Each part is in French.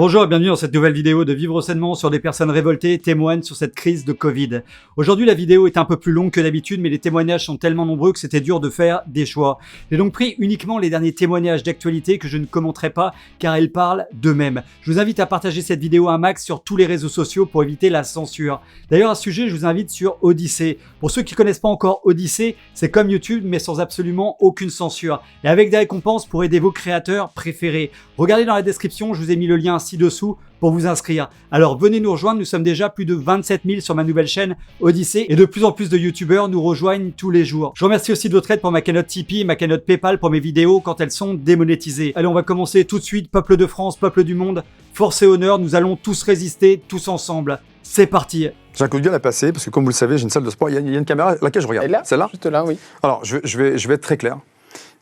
Bonjour et bienvenue dans cette nouvelle vidéo de Vivre sainement sur des personnes révoltées témoignent sur cette crise de Covid. Aujourd'hui, la vidéo est un peu plus longue que d'habitude, mais les témoignages sont tellement nombreux que c'était dur de faire des choix. J'ai donc pris uniquement les derniers témoignages d'actualité que je ne commenterai pas car elles parlent d'eux-mêmes. Je vous invite à partager cette vidéo un max sur tous les réseaux sociaux pour éviter la censure. D'ailleurs, à ce sujet, je vous invite sur Odysée. Pour ceux qui ne connaissent pas encore Odysée, c'est comme YouTube mais sans absolument aucune censure et avec des récompenses pour aider vos créateurs préférés. Regardez dans la description, je vous ai mis le lien ci-dessous pour vous inscrire. Alors venez nous rejoindre, nous sommes déjà plus de 27 000 sur ma nouvelle chaîne Odysée et de plus en plus de youtubeurs nous rejoignent tous les jours. Je vous remercie aussi de votre aide pour ma cagnotte Tipeee et ma cagnotte Paypal pour mes vidéos quand elles sont démonétisées. Allez, on va commencer tout de suite. Peuple de France, peuple du monde, force et honneur, nous allons tous résister, tous ensemble. C'est parti. J'ai un coup de gueule à passer parce que comme vous le savez, j'ai une salle de sport, il y a une caméra, laquelle je regarde. Là, celle-là. juste là, oui. Alors, je vais être très clair.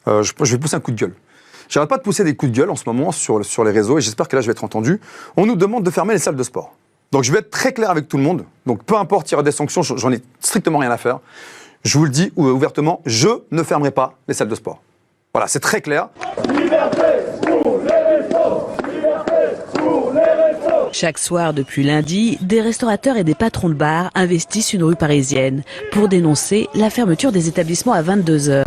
Je vais pousser un coup de gueule. J'arrête pas de pousser des coups de gueule en ce moment sur les réseaux et j'espère que là je vais être entendu. On nous demande de fermer les salles de sport. Donc je vais être très clair avec tout le monde. Donc peu importe, il y aura des sanctions, j'en ai strictement rien à faire. Je vous le dis ouvertement, je ne fermerai pas les salles de sport. Voilà, c'est très clair. Liberté pour les restos, liberté pour les restos. Chaque soir depuis lundi, des restaurateurs et des patrons de bars investissent une rue parisienne pour dénoncer la fermeture des établissements à 22 h.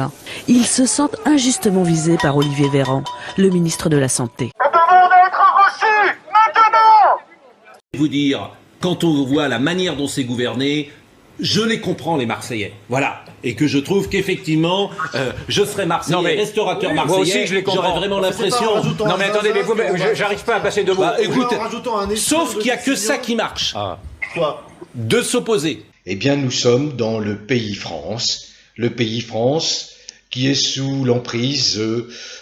Ils se sentent injustement visés par Olivier Véran, le ministre de la Santé. Nous devons être reçus maintenant. Vous dire, quand on voit la manière dont c'est gouverné, je les comprends les Marseillais, voilà, et que je trouve qu'effectivement, je serais Marseillais, restaurateur Marseillais, moi aussi je les comprends. j'aurais vraiment l'impression. Non mais attendez, mais j'arrive pas à passer deux mots. Bah, écoute, sauf qu'il y a que ça qui marche, de s'opposer. Eh bien, nous sommes dans le pays France qui est sous l'emprise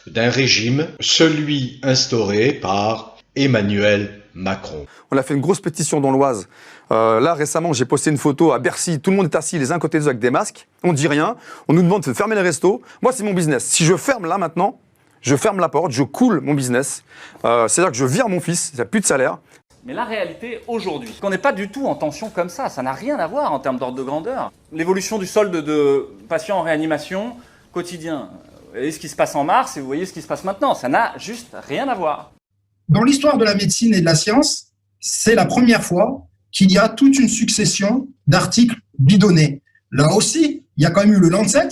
d'un régime, celui instauré par Emmanuel Macron. On a fait une grosse pétition dans l'Oise. Là, récemment, j'ai posté une photo à Bercy. Tout le monde est assis les uns côté des autres avec des masques. On dit rien. On nous demande de fermer les restos. Moi, c'est mon business. Si je ferme là maintenant, je ferme la porte, je coule mon business. C'est-à-dire que je vire mon fils, il n'y a plus de salaire. Mais la réalité aujourd'hui, on n'est pas du tout en tension comme ça n'a rien à voir en termes d'ordre de grandeur. L'évolution du solde de patients en réanimation quotidien, vous voyez ce qui se passe en mars et vous voyez ce qui se passe maintenant, ça n'a juste rien à voir. Dans l'histoire de la médecine et de la science, c'est la première fois qu'il y a toute une succession d'articles bidonnés. Là aussi, il y a quand même eu le Lancet.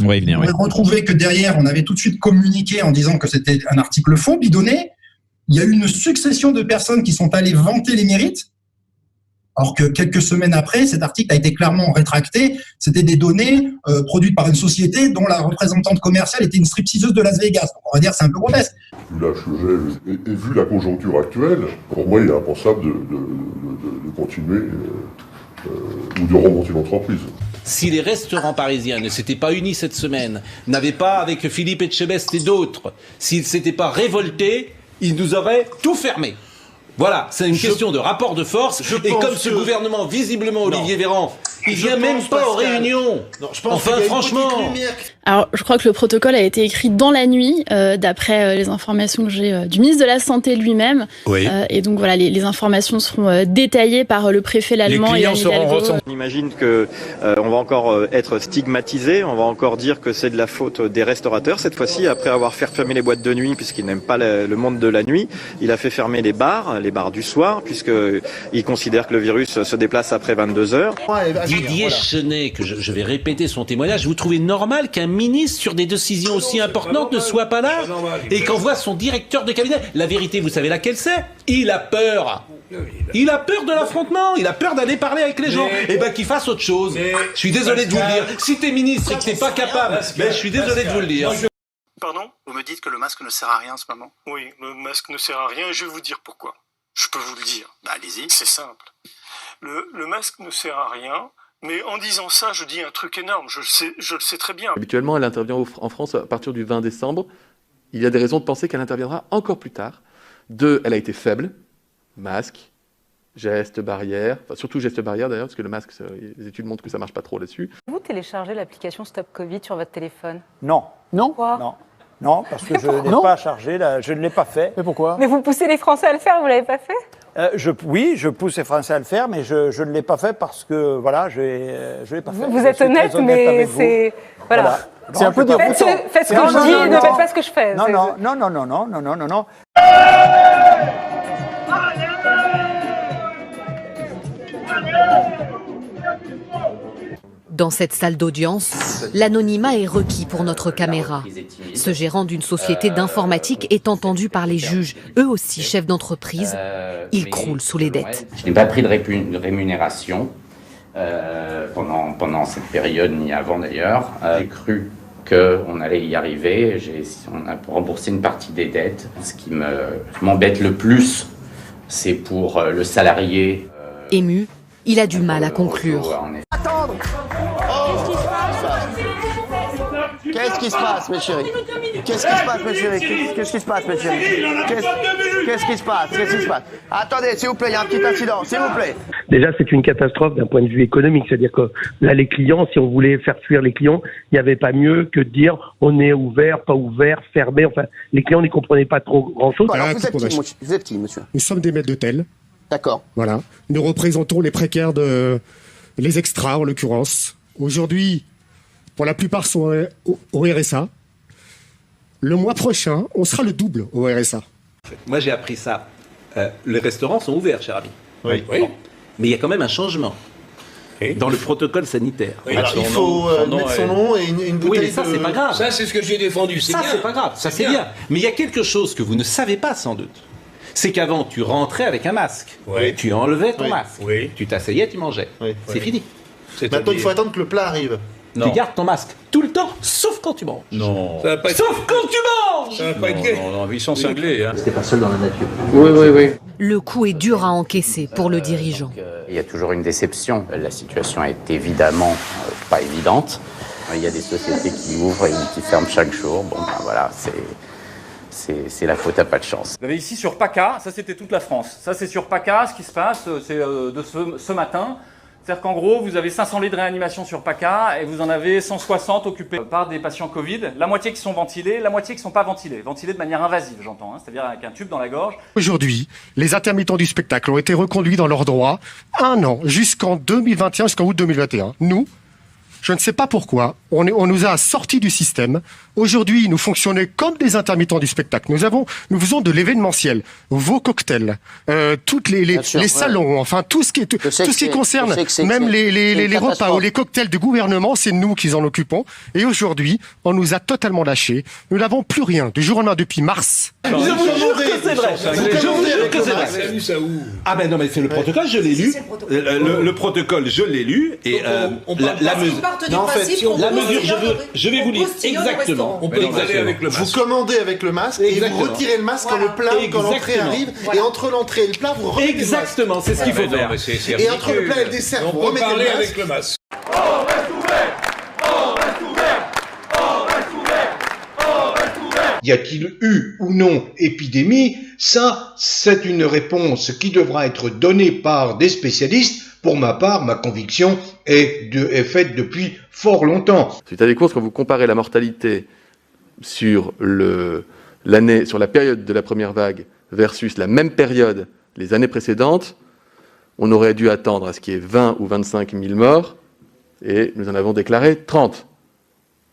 On a retrouvé que derrière, on avait tout de suite communiqué en disant que c'était un article faux, bidonné. Il y a eu une succession de personnes qui sont allées vanter les mérites, alors que quelques semaines après, cet article a été clairement rétracté. C'était des données produites par une société dont la représentante commerciale était une stripteaseuse de Las Vegas. Donc on va dire que c'est un peu grotesque. Vu l'HEG et vu la conjoncture actuelle, pour moi, il est impensable de continuer ou de remonter l'entreprise. Si les restaurants parisiens ne s'étaient pas unis cette semaine, n'avaient pas, avec Philippe Etchebest et d'autres, s'ils ne s'étaient pas révoltés, ils nous auraient tout fermé. Voilà, c'est une question de rapport de force. Et comme ce gouvernement, visiblement, Olivier Véran, il vient même pas aux réunions. Enfin, franchement. Alors, je crois que le protocole a été écrit dans la nuit, d'après les informations que j'ai du ministre de la Santé lui-même. Oui. Et donc voilà, les informations seront détaillées par le préfet l'allemand. Les clients seront ressentis. On imagine que on va encore être stigmatisé, on va encore dire que c'est de la faute des restaurateurs. Cette fois-ci, après avoir fait fermer les boîtes de nuit, puisqu'il n'aime pas le monde de la nuit, il a fait fermer les bars du soir, puisqu'il considère que le virus se déplace après 22 heures. Didier Chenet, que je vais répéter son témoignage, vous trouvez normal qu'un ministre sur des décisions aussi importantes ne soit pas là et qu'envoie son directeur de cabinet? La vérité, vous savez laquelle c'est? Il a peur. Il a peur de l'affrontement, il a peur d'aller parler avec les gens. Et ben qu'il fasse autre chose. Je suis désolé de vous le dire. Si t'es ministre et que t'es pas capable, je suis désolé de vous le dire. Pardon? Vous me dites que le masque ne sert à rien en ce moment? Oui, le masque ne sert à rien et je vais vous dire pourquoi. Je peux vous le dire. Bah allez-y. C'est simple. Le masque ne sert à rien. Mais en disant ça, je dis un truc énorme, je le sais très bien. Habituellement, elle intervient en France à partir du 20 décembre. Il y a des raisons de penser qu'elle interviendra encore plus tard. Elle a été faible, masque, gestes barrières, enfin surtout gestes barrières d'ailleurs, parce que le masque, les études montrent que ça marche pas trop là-dessus. Vous téléchargez l'application Stop Covid sur votre téléphone? Non. Non. Pourquoi? Non. Non, parce que je n'ai pas chargé, je ne l'ai pas fait. Mais pourquoi? Mais vous poussez les Français à le faire, vous l'avez pas fait? Oui, je pousse les Français à le faire, mais je ne l'ai pas fait parce que, voilà, je l'ai pas fait. Vous êtes honnête, mais c'est... Voilà. C'est un peu déroutant. Faites ce que je dis, ne faites pas ce que je fais. Non. Dans cette salle d'audience, l'anonymat est requis pour notre caméra. Ce gérant d'une société d'informatique est entendu par les juges, eux aussi chefs d'entreprise. Il croule sous les dettes. Je n'ai pas pris de rémunération pendant cette période, ni avant d'ailleurs. J'ai cru qu'on allait y arriver. On a remboursé une partie des dettes. Ce qui m'embête le plus, c'est pour le salarié. Ému, il a du mal à conclure. Attendre. Qu'est-ce qui se passe, mes chéris? Qu'est-ce qui se passe, mes chéris? Qu'est-ce qui se passe, mes chéris? Qu'est-ce qui se passe? Qu'est-ce qui se passe? Attendez, s'il vous plaît, il y a un petit incident, s'il vous plaît. Déjà, c'est une catastrophe d'un point de vue économique. C'est-à-dire que là, les clients, si on voulait faire fuir les clients, il n'y avait pas mieux que de dire on est ouvert, pas ouvert, fermé. Enfin, les clients n'y comprenaient pas trop grand-chose. Alors, vous êtes qui, monsieur? Nous sommes des maîtres d'hôtel. D'accord. Voilà. Nous représentons les précaires les extras, en l'occurrence. Aujourd'hui, pour la plupart sont au RSA. Le mois prochain, on sera le double au RSA. Moi, j'ai appris ça. Les restaurants sont ouverts, cher ami. Oui. Bon. Mais il y a quand même un changement dans le protocole sanitaire. Oui, alors, il faut mettre son nom et une bouteille. Oui, mais ça, c'est pas grave. Ça, c'est ce que j'ai défendu. Ça, c'est pas grave. Ça, c'est bien. Mais il y a quelque chose que vous ne savez pas, sans doute. C'est qu'avant, tu rentrais avec un masque. Oui. Tu enlevais ton masque. Oui. Tu t'asseyais, tu mangeais. Oui. C'est fini. Maintenant, il faut attendre que le plat arrive. Non. Tu gardes ton masque tout le temps, sauf quand tu manges. Non. Sauf quand tu manges. Ça va pas être gay. Non, ils sont cinglés. Hein. C'était pas seul dans la nature. Oui. Le coup est dur à encaisser pour le dirigeant. Il y a toujours une déception. La situation est évidemment pas évidente. Il y a des sociétés qui ouvrent et qui ferment chaque jour. Bon, ben voilà, c'est la faute à pas de chance. Vous avez ici sur PACA, ça c'était toute la France. Ça c'est sur PACA, ce qui se passe, c'est de ce matin. C'est-à-dire qu'en gros, vous avez 500 lits de réanimation sur PACA et vous en avez 160 occupés par des patients Covid. La moitié qui sont ventilés, la moitié qui ne sont pas ventilés. Ventilés de manière invasive, j'entends, c'est-à-dire avec un tube dans la gorge. Aujourd'hui, les intermittents du spectacle ont été reconduits dans leurs droits 1 an, jusqu'en 2021, jusqu'en août 2021. Nous, je ne sais pas pourquoi, on nous a sortis du système. Aujourd'hui, nous fonctionnons comme des intermittents du spectacle. Nous faisons de l'événementiel, vos cocktails, toutes les salons, enfin tout ce qui concerne même les repas ou les cocktails de gouvernement, c'est nous qui en occupons. Et aujourd'hui, on nous a totalement lâchés. Nous n'avons plus rien du jour au lendemain depuis mars. Je vous jure que c'est vrai. Je vous jure que c'est vrai. Ah ben non, mais c'est le protocole, je l'ai lu. Le protocole, je l'ai lu. Et la mesure. Non, en fait, la mesure, je vais vous lire exactement. On peut aller avec le masque. Vous commandez avec le masque et vous retirez le masque quand le plat, quand l'entrée arrive. Et entre l'entrée et le plat, vous remettez le masque. Exactement, c'est ce qu'il faut faire. Et entre le plat et le dessert, vous remettez le masque. On reste ouvert. On reste ouvert. On reste ouvert. On reste ouvert. Y a-t-il eu ou non épidémie? Ça, c'est une réponse qui devra être donnée par des spécialistes. Pour ma part, ma conviction est faite depuis fort longtemps. Résultat des courses, quand vous comparez la mortalité sur la période de la première vague versus la même période les années précédentes, on aurait dû attendre à ce qu'il y ait 20 ou 25 000 morts, et nous en avons déclaré 30.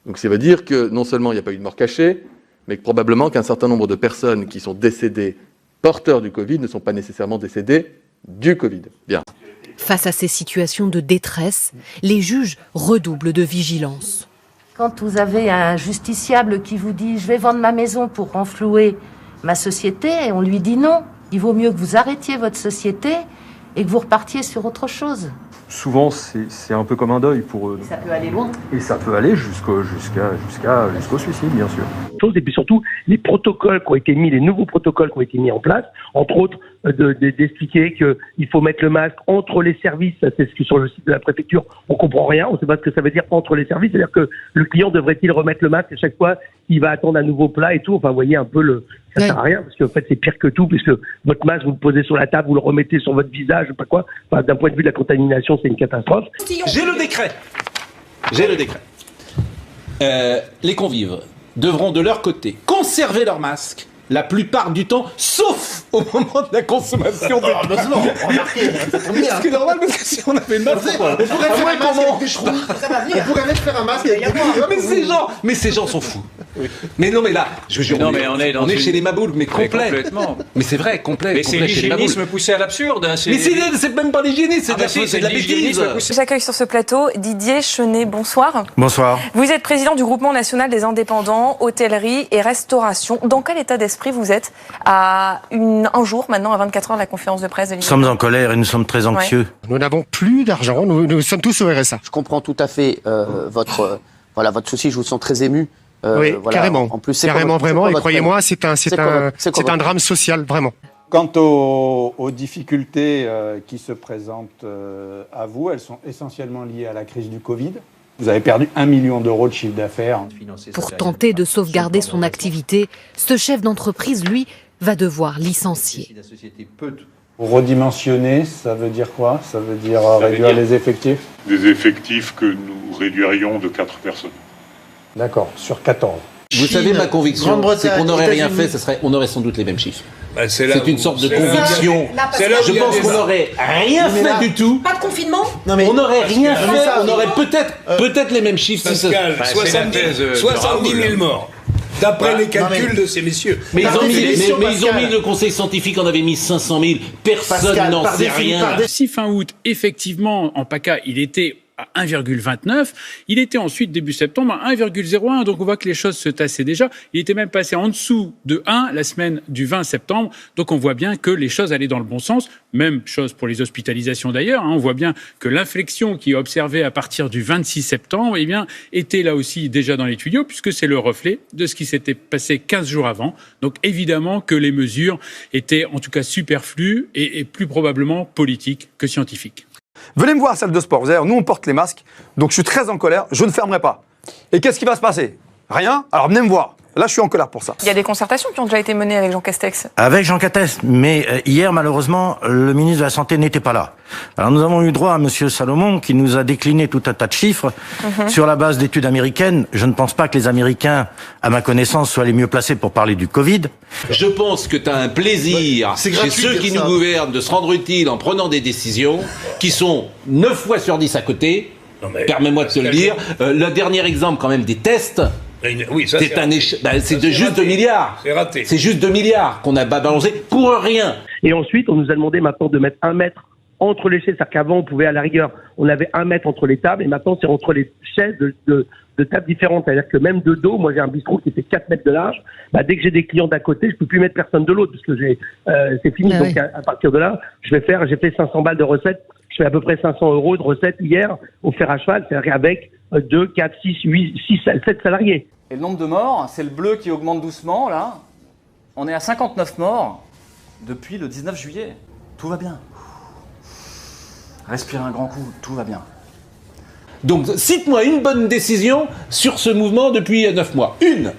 Donc ça veut dire que non seulement il n'y a pas eu de mort cachée, mais que probablement qu'un certain nombre de personnes qui sont décédées porteurs du Covid ne sont pas nécessairement décédées du Covid. Bien. Face à ces situations de détresse, les juges redoublent de vigilance. Quand vous avez un justiciable qui vous dit « je vais vendre ma maison pour renflouer ma société », et on lui dit non, il vaut mieux que vous arrêtiez votre société et que vous repartiez sur autre chose. Souvent, c'est un peu comme un deuil pour eux. Et ça peut aller loin. Et ça peut aller jusqu'au suicide, bien sûr. Et puis surtout, les protocoles qui ont été mis, les nouveaux protocoles qui ont été mis en place, entre autres, d'expliquer qu'il faut mettre le masque entre les services. C'est ce que sur le site de la préfecture, on comprend rien, on ne sait pas ce que ça veut dire entre les services. C'est-à-dire que le client devrait-il remettre le masque à chaque fois qu'il va attendre un nouveau plat et tout. Enfin, vous voyez un peu ça sert à rien, parce qu'en fait, c'est pire que tout, puisque votre masque, vous le posez sur la table, vous le remettez sur votre visage, je sais pas quoi. Enfin, d'un point de vue de la contamination, c'est une catastrophe. J'ai le décret. Les convives devront de leur côté conserver leur masque la plupart du temps, sauf au moment de la consommation des heureusement, remarquez, ça tombe bien. Ce qui est normal, parce que si on avait une masque, on pourrait faire un masque avec des trous. On pourrait mettre faire un masque avec des trous. Mais ces gens sont fous. Mais non, mais là, je jure, Non, mais on est chez les maboules, mais complet. Complètement. Mais c'est vrai, complet. Mais c'est complet chez les maboules. l'hygiénisme poussé à l'absurde. Hein, Mais c'est même pas l'hygiénisme, c'est de la bêtise. J'accueille sur ce plateau Didier Chenet, bonsoir. Bonsoir. Vous êtes président du groupement national des indépendants, hôtellerie et restauration. Dans quel état d'esprit vous êtes à un jour, maintenant, à 24 heures de la conférence de presse de Nous sommes en colère et nous sommes très anxieux. Nous n'avons plus d'argent, nous sommes tous au RSA. Je comprends tout à fait votre souci, je vous sens très ému. Oui, carrément. En plus, carrément, vraiment, et croyez-moi, c'est un drame social, vraiment. Quant aux difficultés qui se présentent à vous, elles sont essentiellement liées à la crise du Covid. Vous avez perdu 1 million d'euros de chiffre d'affaires. Pour tenter de sauvegarder son activité, ce chef d'entreprise, lui, va devoir licencier. Redimensionner, ça veut dire quoi? Ça veut dire réduire les effectifs? Des effectifs que nous réduirions de 4 personnes. D'accord, sur 14. Vous savez, ma conviction, c'est Grande-Bretagne, qu'on n'aurait rien fait, États-Unis. on aurait sans doute les mêmes chiffres. C'est une sorte de conviction. Je pense qu'on n'aurait rien fait du tout. Pas de confinement? On n'aurait rien fait, on aurait peut-être les mêmes chiffres. Pascal, 70 000 morts. D'après les calculs de ces messieurs. Mais ils ont mis, le Conseil scientifique en avait mis 500 000. Personne n'en sait rien. Si fin août, effectivement, en PACA, il était à 1,29. Il était ensuite, début septembre, à 1,01. Donc on voit que les choses se tassaient déjà. Il était même passé en dessous de 1 la semaine du 20 septembre. Donc on voit bien que les choses allaient dans le bon sens. Même chose pour les hospitalisations d'ailleurs. On voit bien que l'inflexion qui est observée à partir du 26 septembre, eh bien, était là aussi déjà dans les tuyaux, puisque c'est le reflet de ce qui s'était passé 15 jours avant. Donc évidemment que les mesures étaient en tout cas superflues et plus probablement politiques que scientifiques. Venez me voir à la salle de sport. Vous allez, nous, on porte les masques. Donc, je suis très en colère. Je ne fermerai pas. Et qu'est-ce qui va se passer? Rien. Alors, venez me voir. Là, je suis en colère pour ça. Il y a des concertations qui ont déjà été menées avec Jean Castex. Avec Jean Castex, mais hier, malheureusement, le ministre de la Santé n'était pas là. Alors nous avons eu droit à Monsieur Salomon qui nous a décliné tout un tas de chiffres sur la base d'études américaines. Je ne pense pas que les Américains, à ma connaissance, soient les mieux placés pour parler du Covid. Je pense que tu as un plaisir chez ceux qui nous gouvernent de se rendre utile en prenant des décisions qui sont 9 fois sur 10 à côté. Permets-moi de te le dire. Le dernier exemple quand même des tests. Oui, ça, c'est juste 2 milliards. C'est raté. C'est juste 2 milliards qu'on a balancé pour rien. Et ensuite, on nous a demandé maintenant de mettre 1 mètre entre les chaises. C'est-à-dire qu'avant, on pouvait à la rigueur, on avait 1 mètre entre les tables, et maintenant, c'est entre les chaises de tables différentes. C'est-à-dire que même de dos, moi j'ai un bistrot qui fait 4 mètres de large, dès que j'ai des clients d'à côté, je peux plus mettre personne de l'autre, parce que c'est fini. Donc à partir de là, j'ai fait 500 balles de recettes. Je fais à peu près 500 € de recettes hier au fer à cheval, c'est-à-dire avec 2, 4, 6, 8, 6, 7 salariés. Et le nombre de morts, c'est le bleu qui augmente doucement, là. On est à 59 morts depuis le 19 juillet. Tout va bien. Respirez un grand coup, tout va bien. Donc, cite-moi une bonne décision sur ce mouvement depuis 9 mois. Une.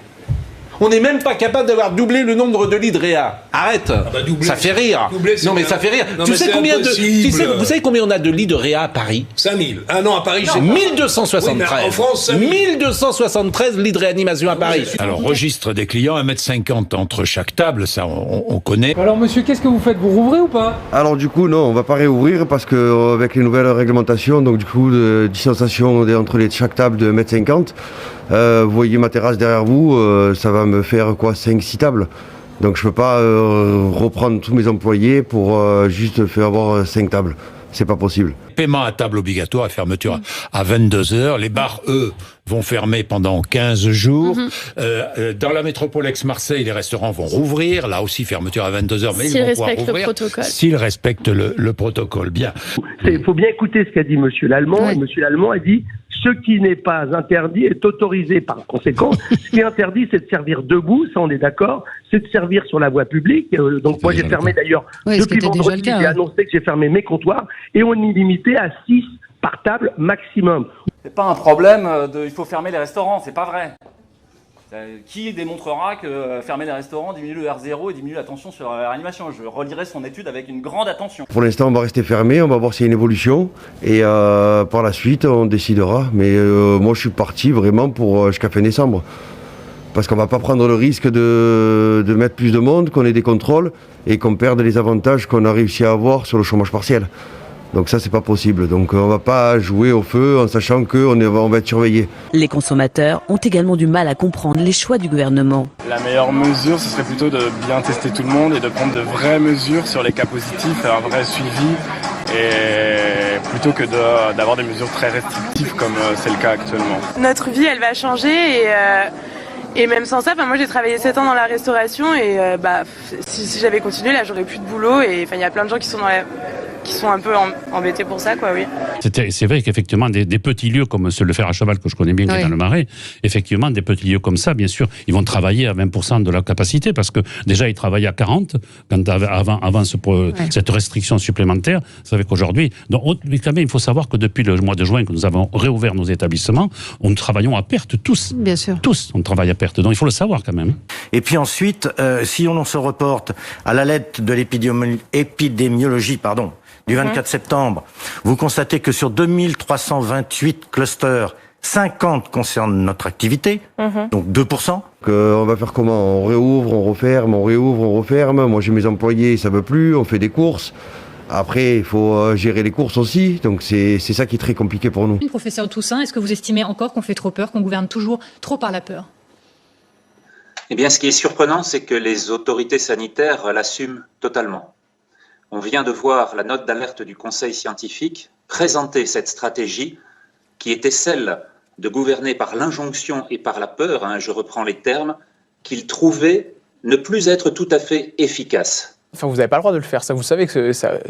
On n'est même pas capable d'avoir doublé le nombre de lits de réa. Arrête. Doubler, ça fait rire. Non, mais ça fait rire. Non, vous savez combien on a de lits de réa à Paris? 5000. Ah non, à Paris, c'est 1273. Oui, en France, 5000. 1273 lits de réanimation à Paris. Alors, registre des clients, 1,50 m entre chaque table, ça on connaît. Alors monsieur, qu'est-ce que vous faites? Vous rouvrez ou pas? Alors du coup, non, on va pas réouvrir parce que avec les nouvelles réglementations, donc du coup, de distanciation entre chaque table de 1,50 m, vous voyez ma terrasse derrière vous, ça va me faire quoi, 5-6 tables. Donc je peux pas reprendre tous mes employés pour juste faire avoir 5 tables. C'est pas possible. Paiement à table obligatoire et fermeture à 22 h. Les bars, eux, vont fermer pendant 15 jours. Dans la métropole Aix-Marseille, les restaurants vont rouvrir. Là aussi, fermeture à 22 h. Mais ils vont pouvoir rouvrir s'ils respectent le protocole. Bien. Il faut bien écouter ce qu'a dit Monsieur Lallemand. Et Monsieur Lallemand a dit ce qui n'est pas interdit est autorisé. Par conséquent, ce qui est interdit, c'est de servir debout, ça on est d'accord, c'est de servir sur la voie publique. Donc moi j'ai fermé d'ailleurs, depuis vendredi, j'ai annoncé que j'ai fermé mes comptoirs et on est limité à 6 par table maximum. C'est pas un problème il faut fermer les restaurants, c'est pas vrai. Qui démontrera que fermer les restaurants diminue le R0 et diminue la tension sur la réanimation? Je relirai son étude avec une grande attention. Pour l'instant, on va rester fermé, on va voir s'il y a une évolution et par la suite, on décidera. Mais moi, je suis parti vraiment pour jusqu'à fin décembre. Parce qu'on ne va pas prendre le risque de mettre plus de monde, qu'on ait des contrôles et qu'on perde les avantages qu'on a réussi à avoir sur le chômage partiel. Donc ça, c'est pas possible. Donc on va pas jouer au feu en sachant qu'on va être surveillé. Les consommateurs ont également du mal à comprendre les choix du gouvernement. La meilleure mesure, ce serait plutôt de bien tester tout le monde et de prendre de vraies mesures sur les cas positifs, un vrai suivi, et plutôt que d'avoir des mesures très restrictives comme c'est le cas actuellement. Notre vie, elle va changer et même sans ça, moi j'ai travaillé 7 ans dans la restauration et si j'avais continué, là j'aurais plus de boulot et il y a plein de gens qui sont un peu embêtés pour ça, quoi, oui. C'est vrai qu'effectivement, des petits lieux comme le fer à cheval que je connais bien, qui est dans le Marais, effectivement, des petits lieux comme ça, bien sûr, ils vont travailler à 20% de leur capacité, parce que déjà, ils travaillaient à 40, avant cette restriction supplémentaire. Vous savez qu'aujourd'hui, mais quand même, il faut savoir que depuis le mois de juin, que nous avons réouvert nos établissements, nous travaillons à perte, tous. Bien sûr. Tous, on travaille à perte. Donc, il faut le savoir quand même. Et puis ensuite, si on se reporte à la lettre de l'épidémiologie, du 24 septembre, vous constatez que sur 2328 clusters, 50 concernent notre activité, donc 2%. On va faire comment? On réouvre, on referme, on réouvre, on referme. Moi j'ai mes employés, ça veut plus, on fait des courses. Après, il faut gérer les courses aussi, donc c'est ça qui est très compliqué pour nous. Professeur Toussaint, est-ce que vous estimez encore qu'on fait trop peur, qu'on gouverne toujours trop par la peur? Eh bien, ce qui est surprenant, c'est que les autorités sanitaires l'assument totalement. On vient de voir la note d'alerte du Conseil scientifique présenter cette stratégie qui était celle de gouverner par l'injonction et par la peur, je reprends les termes, qu'il trouvait ne plus être tout à fait efficace. Enfin, vous n'avez pas le droit de le faire, ça, vous savez que ça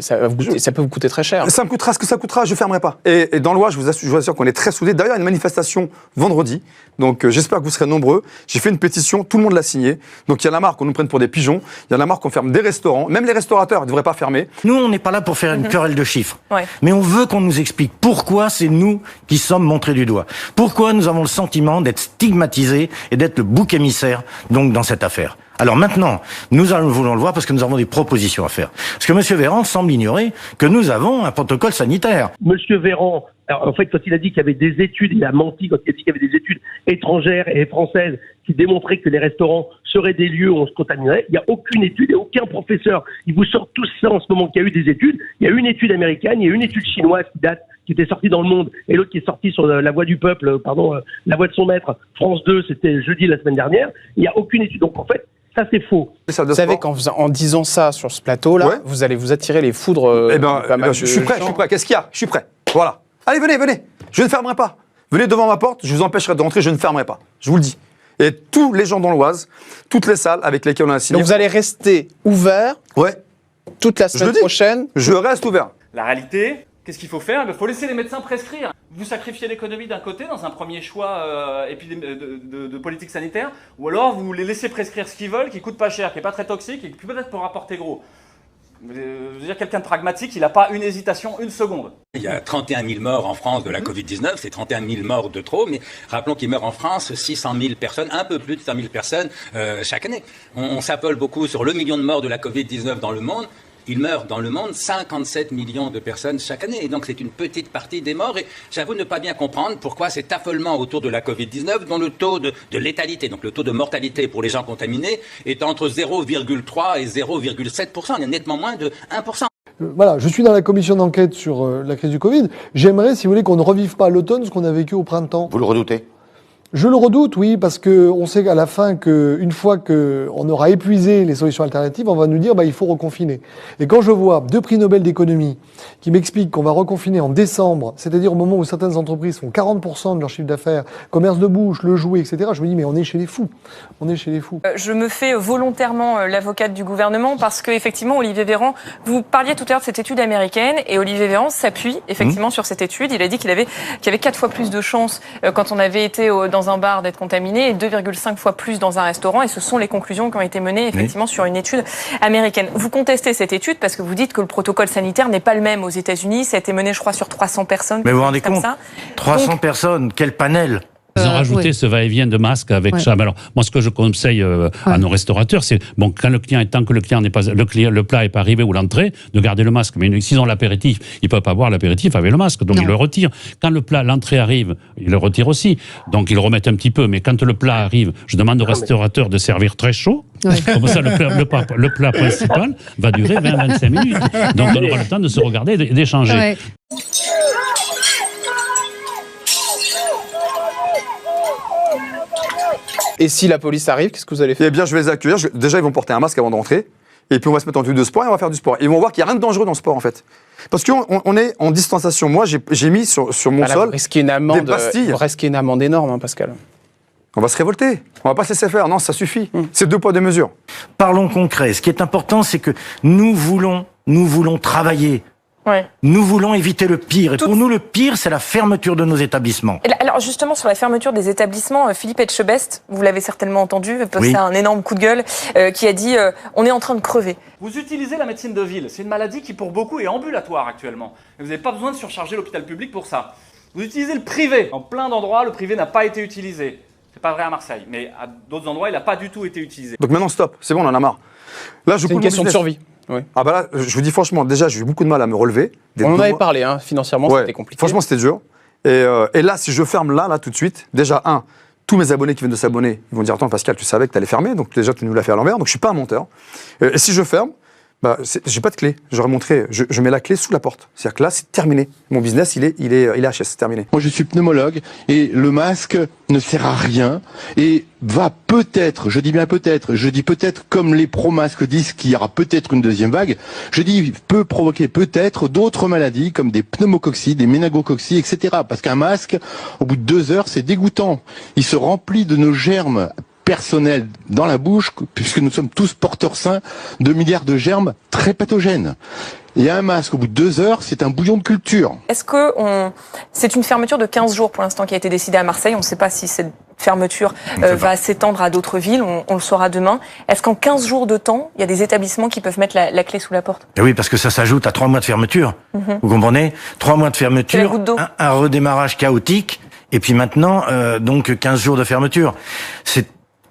peut vous coûter très cher. Ça me coûtera ce que ça coûtera, je ne fermerai pas. Et dans l'Oise, je vous assure qu'on est très soudés. D'ailleurs, il y a une manifestation vendredi, donc j'espère que vous serez nombreux. J'ai fait une pétition, tout le monde l'a signée. Donc il y a la marque qu'on nous prenne pour des pigeons, il y a la marque qu'on ferme des restaurants, même les restaurateurs ne devraient pas fermer. Nous, on n'est pas là pour faire une querelle de chiffres, mais on veut qu'on nous explique pourquoi c'est nous qui sommes montrés du doigt. Pourquoi nous avons le sentiment d'être stigmatisés et d'être le bouc émissaire donc dans cette affaire. Alors maintenant, nous voulons le voir parce que nous avons des propositions à faire. Parce que M. Véran semble ignorer que nous avons un protocole sanitaire. M. Véran, alors, en fait, quand il a dit qu'il y avait des études, il a menti quand il a dit qu'il y avait des études étrangères et françaises qui démontraient que les restaurants seraient des lieux où on se contaminerait. Il n'y a aucune étude et aucun professeur. Ils vous sortent tous ça en ce moment qu'il y a eu des études. Il y a une étude américaine, il y a une étude chinoise qui était sortie dans Le Monde et l'autre qui est sortie sur La Voix du Peuple, La Voix de son maître, France 2, c'était jeudi la semaine dernière. Il n'y a aucune étude. Donc en fait, ça, c'est faux. Vous savez qu'en disant ça sur ce plateau-là, vous allez vous attirer les foudres. Je suis prêt. Qu'est-ce qu'il y a? Je suis prêt. Voilà. Allez, venez. Je ne fermerai pas. Venez devant ma porte, je vous empêcherai de rentrer, je ne fermerai pas. Je vous le dis. Et tous les gens dans l'Oise, toutes les salles avec lesquelles on a signé. Donc vous allez rester ouvert toute la semaine prochaine? Je reste ouvert. La réalité, qu'est-ce qu'il faut faire? Il faut laisser les médecins prescrire. Vous sacrifiez l'économie d'un côté dans un premier choix de politique sanitaire, ou alors vous les laissez prescrire ce qu'ils veulent, qui coûte pas cher, qui est pas très toxique et qui peut-être pour rapporter gros. Je veux dire, quelqu'un de pragmatique, il n'a pas une hésitation, une seconde. Il y a 31 000 morts en France de la Covid-19, c'est 31 000 morts de trop, mais rappelons qu'il meurt en France 600 000 personnes, un peu plus de 100 000 personnes chaque année. On s'appelle beaucoup sur le million de morts de la Covid-19 dans le monde. Il meurt dans le monde 57 millions de personnes chaque année. Et donc c'est une petite partie des morts. Et j'avoue ne pas bien comprendre pourquoi cet affolement autour de la Covid-19, dont le taux de létalité, donc le taux de mortalité pour les gens contaminés, est entre 0,3 et 0,7%. Il y a nettement moins de 1%. Voilà, je suis dans la commission d'enquête sur la crise du Covid. J'aimerais, si vous voulez, qu'on ne revive pas à l'automne ce qu'on a vécu au printemps. Vous le redoutez ? Je le redoute, oui, parce que on sait qu'à la fin, une fois qu'on aura épuisé les solutions alternatives, on va nous dire il faut reconfiner. Et quand je vois 2 prix Nobel d'économie qui m'expliquent qu'on va reconfiner en décembre, c'est-à-dire au moment où certaines entreprises font 40% de leur chiffre d'affaires, commerce de bouche, le jouet, etc., je me dis mais on est chez les fous. On est chez les fous. Je me fais volontairement l'avocate du gouvernement parce que effectivement, Olivier Véran, vous parliez tout à l'heure de cette étude américaine et Olivier Véran s'appuie effectivement sur cette étude. Il a dit qu'il y avait 4 fois plus de chances quand on avait été dans un bar d'être contaminé et 2,5 fois plus dans un restaurant. Et ce sont les conclusions qui ont été menées effectivement sur une étude américaine. Vous contestez cette étude parce que vous dites que le protocole sanitaire n'est pas le même aux États-Unis. Ça a été mené, je crois, sur 300 personnes. Mais vous vous rendez compte, 300 personnes, quel panel! Ils ont rajouté ce va-et-vient de masques avec ça. Alors, moi, ce que je conseille à nos restaurateurs, c'est, bon, tant que le client n'est pas, le plat n'est pas arrivé ou l'entrée, de garder le masque. Mais s'ils ont l'apéritif, ils ne peuvent pas boire l'apéritif avec le masque. Donc, ils le retirent. Quand l'entrée arrive, ils le retirent aussi. Donc, ils le remettent un petit peu. Mais quand le plat arrive, je demande au restaurateur de servir très chaud. Comme ça, le plat principal va durer 20-25 minutes. Donc, on aura le temps de se regarder et d'échanger. Ouais. Et si la police arrive, qu'est-ce que vous allez faire? Eh bien, je vais les accueillir. Déjà, ils vont porter un masque avant de rentrer. Et puis, on va se mettre en tenue de sport et on va faire du sport. Et ils vont voir qu'il n'y a rien de dangereux dans le sport, en fait. Parce qu'on est en distanciation. Moi, j'ai mis sur mon sol vous risquez une pastilles. Vous risquez une amende énorme, hein, Pascal. On va se révolter. On va pas se laisser faire. Non, ça suffit. C'est 2 poids 2 mesures. Parlons concret. Ce qui est important, c'est que nous voulons travailler. Ouais. Nous voulons éviter le pire. Et pour nous, le pire, c'est la fermeture de nos établissements. Alors justement, sur la fermeture des établissements, Philippe Etchebest, vous l'avez certainement entendu, posté un énorme coup de gueule, qui a dit on est en train de crever. Vous utilisez la médecine de ville. C'est une maladie qui, pour beaucoup, est ambulatoire actuellement. Et vous n'avez pas besoin de surcharger l'hôpital public pour ça. Vous utilisez le privé. En plein d'endroits, le privé n'a pas été utilisé. C'est pas vrai à Marseille, mais à d'autres endroits, il n'a pas du tout été utilisé. Donc maintenant, stop. C'est bon, on en a marre. Là, c'est une question de survie. Oui. Ah bah là, je vous dis franchement, déjà, j'ai eu beaucoup de mal à me relever. On en avait parlé, hein, financièrement, c'était compliqué. Franchement, c'était dur. Et là, si je ferme là, tout de suite, déjà, tous mes abonnés qui viennent de s'abonner, ils vont dire, attends, Pascal, tu savais que tu allais fermer, donc déjà, tu nous l'as fait à l'envers, donc je suis pas un menteur. Et si je ferme, j'ai pas de clé. J'aurais montré, je mets la clé sous la porte. C'est-à-dire que là, c'est terminé. Mon business, il est HS, c'est terminé. Moi, je suis pneumologue et le masque ne sert à rien et va peut-être, je dis bien peut-être, je dis peut-être comme les pro-masques disent qu'il y aura peut-être une deuxième vague, je dis peut provoquer peut-être d'autres maladies comme des pneumococcis, des méningococcis, etc. Parce qu'un masque, au bout de 2 heures, c'est dégoûtant. Il se remplit de nos germes personnel dans la bouche, puisque nous sommes tous porteurs sains de milliards de germes très pathogènes. Et un masque, au bout de 2 heures, c'est un bouillon de culture. Est-ce que c'est une fermeture de 15 jours pour l'instant qui a été décidée à Marseille? On ne sait pas si cette fermeture va s'étendre à d'autres villes, on le saura demain. Est-ce qu'en 15 jours de temps, il y a des établissements qui peuvent mettre la clé sous la porte? Et oui, parce que ça s'ajoute à 3 mois de fermeture. Vous comprenez? 3 mois de fermeture, un redémarrage chaotique, et puis maintenant, donc 15 jours de fermeture.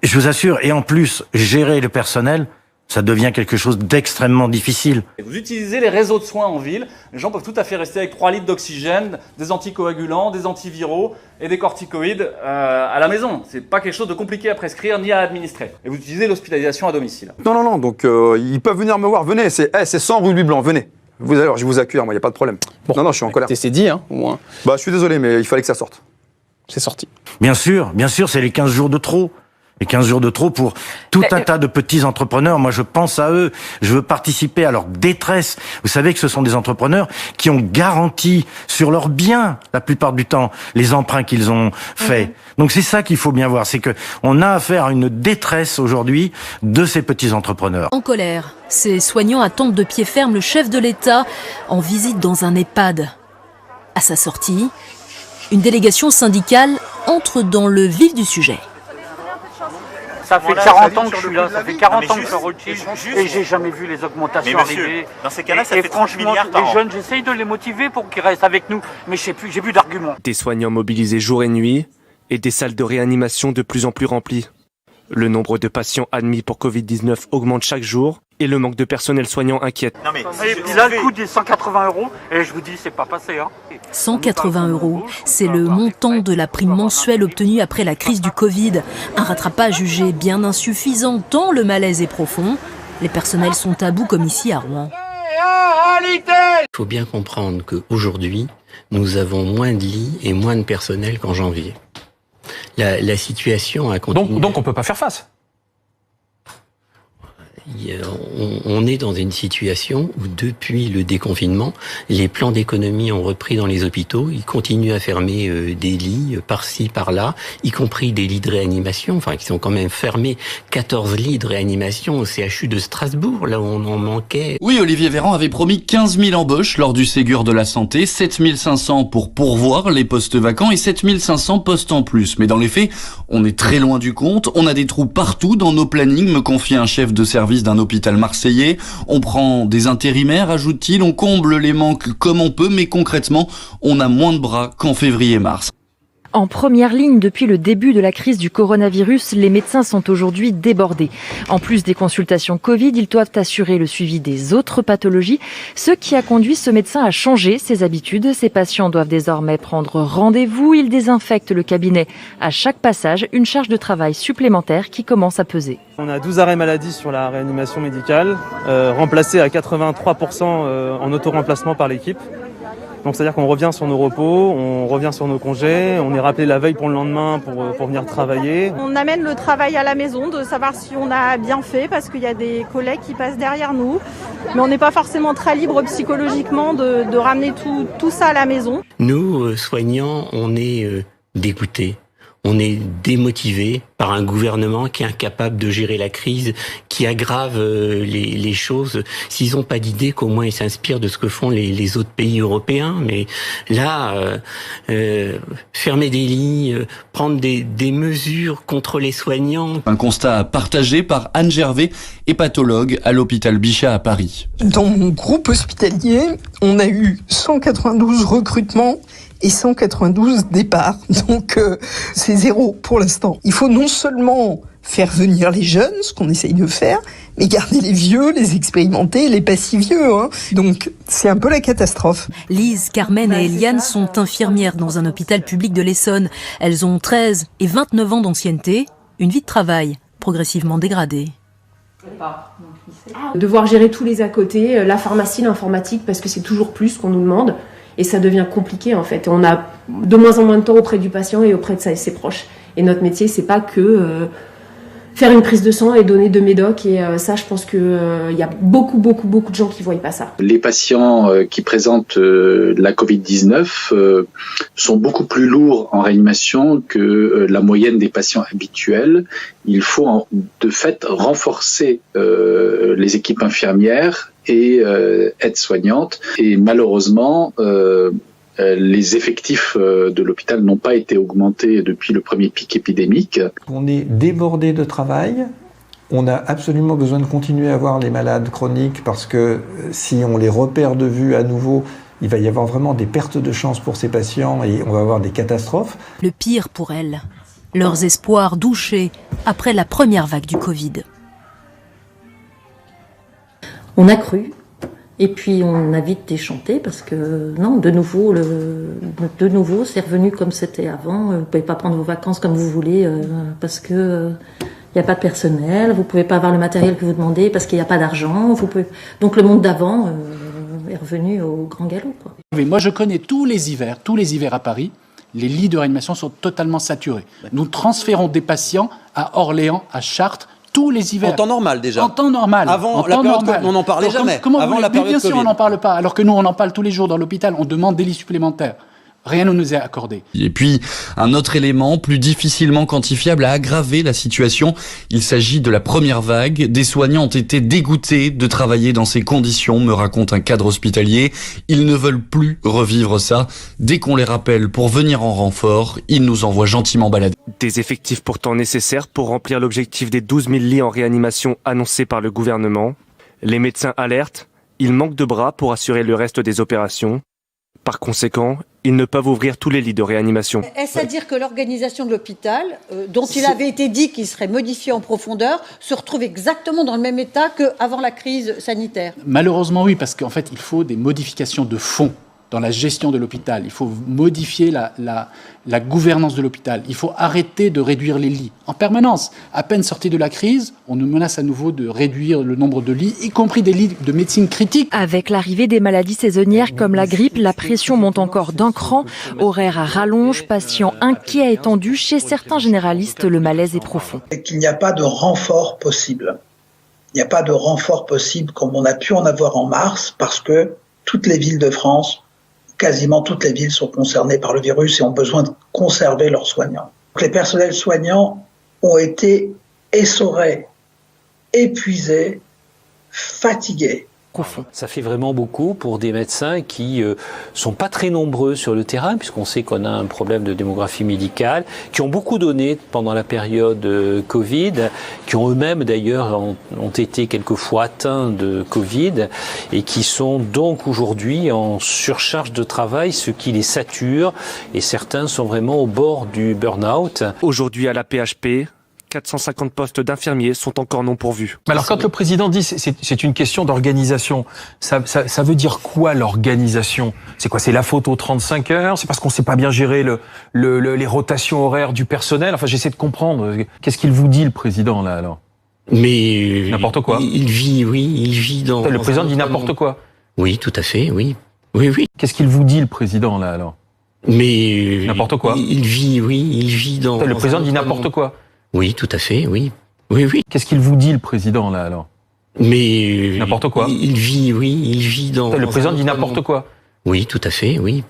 Je vous assure, et en plus, gérer le personnel, ça devient quelque chose d'extrêmement difficile. Vous utilisez les réseaux de soins en ville, les gens peuvent tout à fait rester avec 3 litres d'oxygène, des anticoagulants, des antiviraux et des corticoïdes à la maison. C'est pas quelque chose de compliqué à prescrire ni à administrer. Et vous utilisez l'hospitalisation à domicile. Non, donc ils peuvent venir me voir, venez, c'est 100 rue Louis Blanc, venez. Alors, je vais vous accueillir, moi, il n'y a pas de problème. Bon, non, je suis en colère. C'est dit, hein, au moins. Je suis désolé, mais il fallait que ça sorte. C'est sorti. Bien sûr, c'est les 15 jours de trop. Et 15 jours de trop pour tout un tas de petits entrepreneurs. Moi, je pense à eux. Je veux participer à leur détresse. Vous savez que ce sont des entrepreneurs qui ont garanti sur leurs biens, la plupart du temps, les emprunts qu'ils ont faits. Donc c'est ça qu'il faut bien voir. C'est que on a affaire à une détresse aujourd'hui de ces petits entrepreneurs. En colère, ces soignants attendent de pied ferme le chef de l'État en visite dans un EHPAD. À sa sortie, une délégation syndicale entre dans le vif du sujet. Ça fait 40 ans que je suis là, ça fait 40 ans que je routine et j'ai jamais vu les augmentations arriver. Dans ces cas-là, ça fait 30 milliards par an. Les jeunes, j'essaye de les motiver pour qu'ils restent avec nous, mais j'ai plus d'arguments. Des soignants mobilisés jour et nuit et des salles de réanimation de plus en plus remplies. Le nombre de patients admis pour Covid-19 augmente chaque jour et le manque de personnel soignant inquiète. Non mais et puis là, le coût des 180 €, et je vous dis, c'est pas passé. 180 €, c'est le montant de la prime mensuelle obtenue après la crise du Covid. Un rattrapage jugé bien insuffisant tant le malaise est profond. Les personnels sont à bout comme ici à Rouen. Il faut bien comprendre qu'aujourd'hui, nous avons moins de lits et moins de personnel qu'en janvier. La situation a continué. Donc on ne peut pas faire face. On est dans une situation où depuis le déconfinement, les plans d'économie ont repris dans les hôpitaux. Ils continuent à fermer des lits par-ci, par-là, y compris des lits de réanimation. Enfin, qui sont quand même fermés. 14 lits de réanimation au CHU de Strasbourg, là où on en manquait. Oui, Olivier Véran avait promis 15 000 embauches lors du Ségur de la Santé, 7 500 pour pourvoir les postes vacants et 7 500 postes en plus. Mais dans les faits, on est très loin du compte. On a des trous partout dans nos plannings, me confie un chef de service d'un hôpital marseillais. On prend des intérimaires, ajoute-t-il, on comble les manques comme on peut, mais concrètement, on a moins de bras qu'en février-mars. En première ligne depuis le début de la crise du coronavirus, les médecins sont aujourd'hui débordés. En plus des consultations Covid, ils doivent assurer le suivi des autres pathologies, ce qui a conduit ce médecin à changer ses habitudes. Ces patients doivent désormais prendre rendez-vous. Il désinfecte le cabinet à chaque passage, une charge de travail supplémentaire qui commence à peser. On a 12 arrêts maladie sur la réanimation médicale, remplacés à 83% en auto-remplacement par l'équipe. Donc c'est-à-dire qu'on revient sur nos repos, on revient sur nos congés, on est rappelé la veille pour le lendemain pour venir travailler. On amène le travail à la maison, de savoir si on a bien fait, parce qu'il y a des collègues qui passent derrière nous. Mais on n'est pas forcément très libre psychologiquement de ramener tout ça à la maison. Nous, soignants, on est dégoûtés. On est démotivé par un gouvernement qui est incapable de gérer la crise, qui aggrave les choses. S'ils n'ont pas d'idée, qu'au moins ils s'inspirent de ce que font les autres pays européens. Mais là, fermer des lits, prendre des mesures contre les soignants. Un constat partagé par Anne Gervais, hépatologue à l'hôpital Bichat à Paris. Dans mon groupe hospitalier, on a eu 192 recrutements et 192 départs. Donc c'est zéro pour l'instant. Il faut non seulement faire venir les jeunes, ce qu'on essaye de faire, mais garder les vieux, les expérimentés, les pas si vieux. Donc c'est un peu la catastrophe. Lise, Carmen et Eliane sont infirmières dans un hôpital public de l'Essonne. Elles ont 13 et 29 ans d'ancienneté, une vie de travail progressivement dégradée. Devoir gérer tous les à côté, la pharmacie, l'informatique, parce que c'est toujours plus qu'on nous demande. Et ça devient compliqué en fait. On a de moins en moins de temps auprès du patient et auprès de ses proches. Et notre métier, c'est pas que faire une prise de sang et donner de médoc. Et ça, je pense qu'il y a beaucoup de gens qui ne voient pas ça. Les patients qui présentent la Covid-19 sont beaucoup plus lourds en réanimation que la moyenne des patients habituels. Il faut de fait renforcer les équipes infirmières et aides-soignantes. Et malheureusement, les effectifs de l'hôpital n'ont pas été augmentés depuis le premier pic épidémique. On est débordé de travail. On a absolument besoin de continuer à voir les malades chroniques parce que si on les repère de vue à nouveau, il va y avoir vraiment des pertes de chance pour ces patients et on va avoir des catastrophes. Le pire pour elles, leurs espoirs douchés après la première vague du Covid. On a cru, et puis on a vite déchanté parce que non, de nouveau, c'est revenu comme c'était avant. Vous ne pouvez pas prendre vos vacances comme vous voulez parce que il n'y a pas de personnel. Vous ne pouvez pas avoir le matériel que vous demandez parce qu'il n'y a pas d'argent. Donc le monde d'avant est revenu au grand galop, quoi. Mais moi, je connais tous les hivers à Paris. Les lits de réanimation sont totalement saturés. Nous transférons des patients à Orléans, à Chartres. Tous les hivers. En temps normal déjà. En temps normal. Avant la période, on n'en parlait jamais. Avant la période bien sûr, Covid. on n'en parle pas. Alors que nous, on en parle tous les jours dans l'hôpital. On demande des lits supplémentaires. Rien ne nous est accordé. Et puis, un autre élément plus difficilement quantifiable a aggravé la situation. Il s'agit de la première vague. Des soignants ont été dégoûtés de travailler dans ces conditions, me raconte un cadre hospitalier. Ils ne veulent plus revivre ça. Dès qu'on les rappelle pour venir en renfort, ils nous envoient gentiment balader. Des effectifs pourtant nécessaires pour remplir l'objectif des 12 000 lits en réanimation annoncé par le gouvernement. Les médecins alertent, il manque de bras pour assurer le reste des opérations. Par conséquent, ils ne peuvent ouvrir tous les lits de réanimation. Est-ce à dire que l'organisation de l'hôpital, dont il avait été dit qu'il serait modifié en profondeur, se retrouve exactement dans le même état qu'avant la crise sanitaire ? Malheureusement oui, parce qu'en fait, il faut des modifications de fond dans la gestion de l'hôpital. Il faut modifier la gouvernance de l'hôpital. Il faut arrêter de réduire les lits en permanence. À peine sorti de la crise, on nous menace à nouveau de réduire le nombre de lits, y compris des lits de médecine critique. Avec l'arrivée des maladies saisonnières comme la grippe, la pression monte encore d'un cran. Horaires à rallonge, patients inquiets et tendus. Chez certains généralistes, le malaise est profond. C'est qu'il n'y a pas de renfort possible. Il n'y a pas de renfort possible comme on a pu en avoir en mars parce que toutes les villes de France, quasiment toutes les villes sont concernées par le virus et ont besoin de conserver leurs soignants. Donc les personnels soignants ont été essorés, épuisés, fatigués. profond. Ça fait vraiment beaucoup pour des médecins qui sont pas très nombreux sur le terrain, puisqu'on sait qu'on a un problème de démographie médicale, qui ont beaucoup donné pendant la période Covid, qui ont eux-mêmes d'ailleurs ont été quelquefois atteints de Covid, et qui sont donc aujourd'hui en surcharge de travail, ce qui les sature, et certains sont vraiment au bord du burn-out. Aujourd'hui à la PHP, 450 postes d'infirmiers sont encore non pourvus. Mais alors quand le président dit c'est une question d'organisation, ça veut dire quoi l'organisation? C'est quoi? C'est la faute aux 35 heures? C'est parce qu'on sait pas bien gérer les rotations horaires du personnel? Enfin, j'essaie de comprendre. Qu'est-ce qu'il vous dit le président là alors? Mais n'importe quoi. Il vit dans. Le président dit n'importe quoi. Oui, tout à fait. Oui. Qu'est-ce qu'il vous dit le président là alors? Mais n'importe quoi. Il vit dans. Le président dit n'importe quoi. Oui, tout à fait, oui. Qu'est-ce qu'il vous dit, le président, là, alors? Mais n'importe quoi. Il vit dans. Le président dit n'importe quoi. Oui, tout à fait, oui.